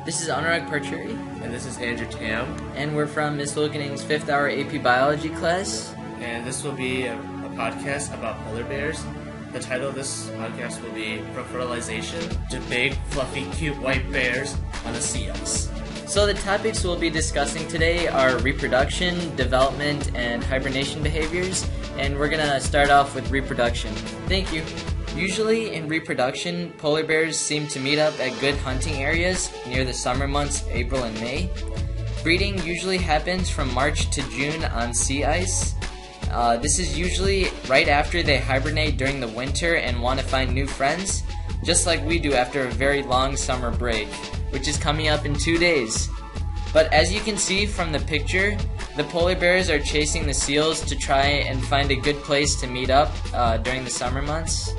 This is Tam Parchuri, And this is Andrew Tam. and we're from Miss Wilkening's 5th hour AP Biology class. And this will be a podcast about polar bears. The title of this podcast will be From Fertilization to Big, Fluffy, Cute White Bears on the Sea Ice. So the topics we'll be discussing today are reproduction, development, and hibernation behaviors, and we're going to start off with reproduction. Thank you. Usually in reproduction, polar bears seem to meet up at good hunting areas near the summer months, April and May. Breeding usually happens from March to June on sea ice. This is usually right after they hibernate during the winter and want to find new friends, just like we do after a very long summer break, which is coming up in 2 days. But as you can see from the picture, the polar bears are chasing the seals to try and find a good place to meet up during the summer months.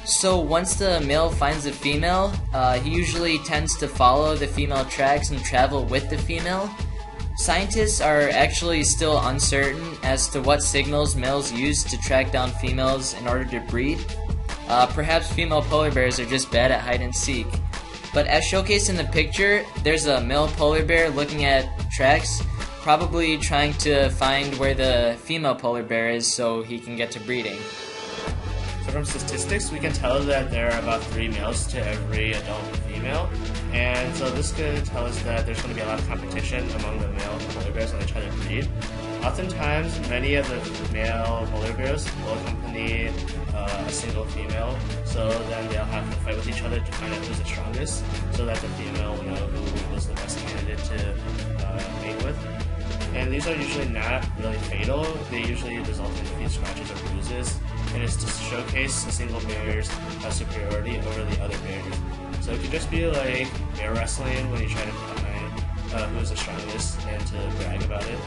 So once the male finds the female, he usually tends to follow the female tracks and travel with the female. Scientists are actually still uncertain as to what signals males use to track down females in order to breed. Perhaps female polar bears are just bad at hide and seek. But as showcased in the picture, there's a male polar bear looking at tracks, probably trying to find where the female polar bear is so he can get to breeding. So from statistics, we can tell that there are about 3 males to every adult female. And so this could tell us that there's going to be a lot of competition among the male polar bears when they try to breed. Oftentimes, many of the male polar bears will accompany a single female, so then they'll have to fight with each other to find out who's the strongest, so that the female will know who was the best candidate to mate with. And these are usually not really fatal. They usually result in a few scratches or bruises, and it's to showcase a single bear's superiority over the other bears. So it could just be like bear wrestling when you try to find who's the strongest and to brag about it.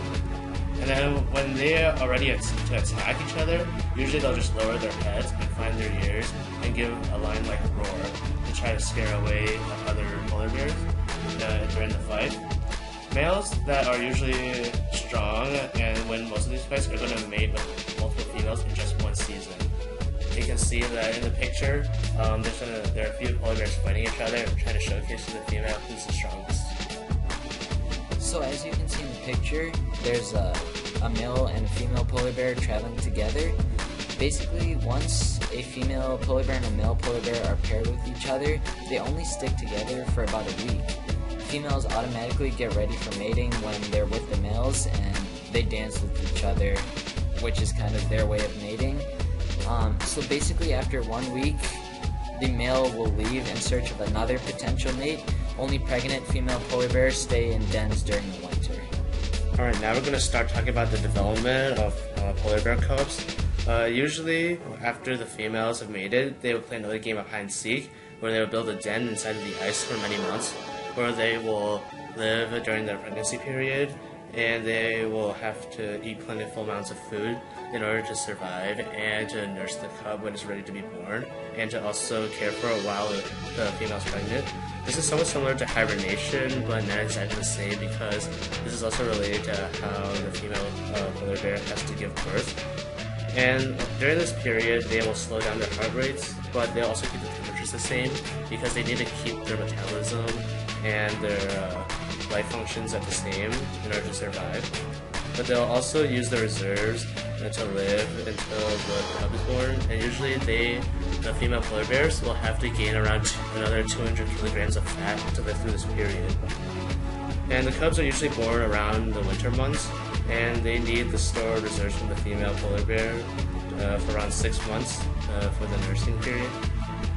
And then when they are ready to attack each other, usually they'll just lower their heads and find their ears and give a line-like roar to try to scare away other polar bears during the fight. Males that are usually strong and win most of these fights are going to mate with multiple females in just one season. You can see that in the picture, there are a few polar bears fighting each other, trying to showcase to the female who's the strongest. So as you can see in the picture, there's a male and a female polar bear traveling together. Basically, once a female polar bear and a male polar bear are paired with each other, they only stick together for about a week. Females automatically get ready for mating when they're with the males, and they dance with each other, which is kind of their way of mating. So basically, after 1 week, the male will leave in search of another potential mate. Only pregnant female polar bears stay in dens during the winter. Alright, now we're going to start talking about the development of polar bear cubs. Usually, after the females have mated, they will play another game of hide and seek, where they will build a den inside of the ice for many months, where they will live during their pregnancy period, and they will have to eat plentiful amounts of food in order to survive and to nurse the cub when it's ready to be born, and to also care for it while the female's pregnant. This is somewhat similar to hibernation, but not exactly the same, because this is also related to how the female polar bear has to give birth. And during this period, they will slow down their heart rates, but they'll also keep the temperatures the same, because they need to keep their metabolism and their life functions at the same in order to survive. But they'll also use their reserves to live until the cub is born, and usually the female polar bears will have to gain around another 200 kilograms of fat to live through this period. And the cubs are usually born around the winter months, and they need the stored reserves from the female polar bear for around 6 months for the nursing period.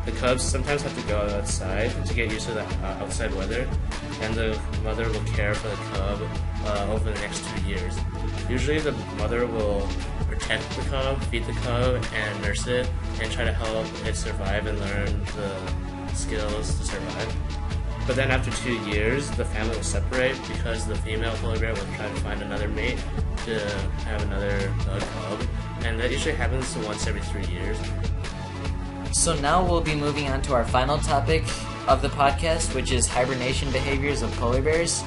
The cubs sometimes have to go outside to get used to the outside weather, and the mother will care for the cub over the next 2 years. Usually the mother will protect the cub, feed the cub, and nurse it, and try to help it survive and learn the skills to survive. But then after 2 years, the family will separate, because the female polar bear will try to find another mate to have another cub, and that usually happens once every 3 years. So now we'll be moving on to our final topic of the podcast, which is hibernation behaviors of polar bears.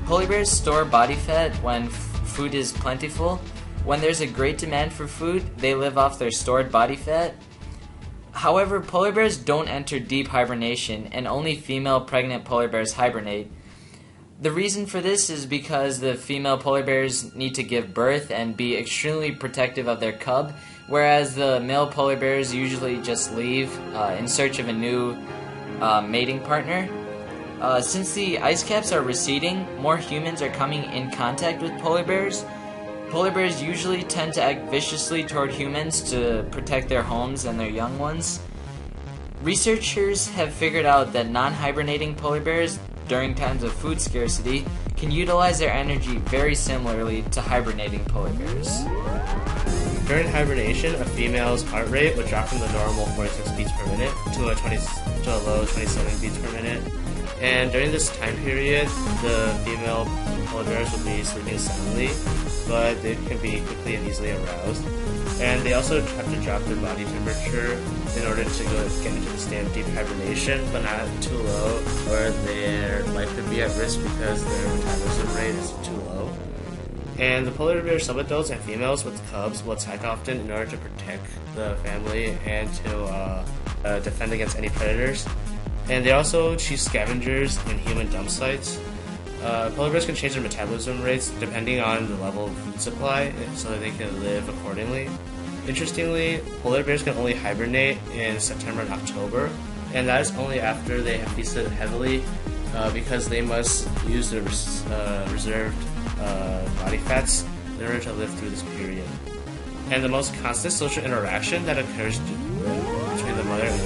Polar bears store body fat when food is plentiful. When there's a great demand for food, they live off their stored body fat. However, polar bears don't enter deep hibernation, and only female pregnant polar bears hibernate. The reason for this is because the female polar bears need to give birth and be extremely protective of their cub, whereas the male polar bears usually just leave in search of a new mating partner. Since the ice caps are receding, more humans are coming in contact with polar bears. Polar bears usually tend to act viciously toward humans to protect their homes and their young ones. Researchers have figured out that non-hibernating polar bears during times of food scarcity can utilize their energy very similarly to hibernating polar bears. During hibernation, a female's heart rate would drop from the normal 46 beats per minute to a low 27 beats per minute. And during this time period, the female polar bears will be sleeping soundly, but they can be quickly and easily aroused. And they also have to drop their body temperature in order to get into the state of deep hibernation, but not too low, or their life could be at risk because their metabolism rate is too low. And the polar bear subadults and females with cubs will attack often in order to protect the family and to defend against any predators. And they're also chief scavengers in human dump sites. Polar bears can change their metabolism rates depending on the level of food supply, so that they can live accordingly. Interestingly, polar bears can only hibernate in September and October, and that is only after they have feasted heavily, because they must use their reserved body fats in order to live through this period. And the most constant social interaction that occurs between the mother and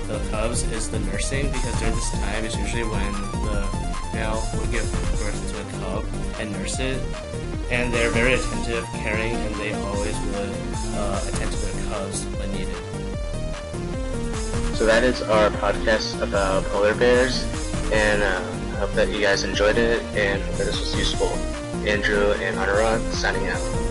the cubs is the nursing, because during this time is usually when the male will give birth to a cub and nurse it, and they're very attentive, caring, and they always would attend to their cubs when needed. So that is our podcast about polar bears, and I hope that you guys enjoyed it and hope that this was useful. Andrew and Anurag signing out.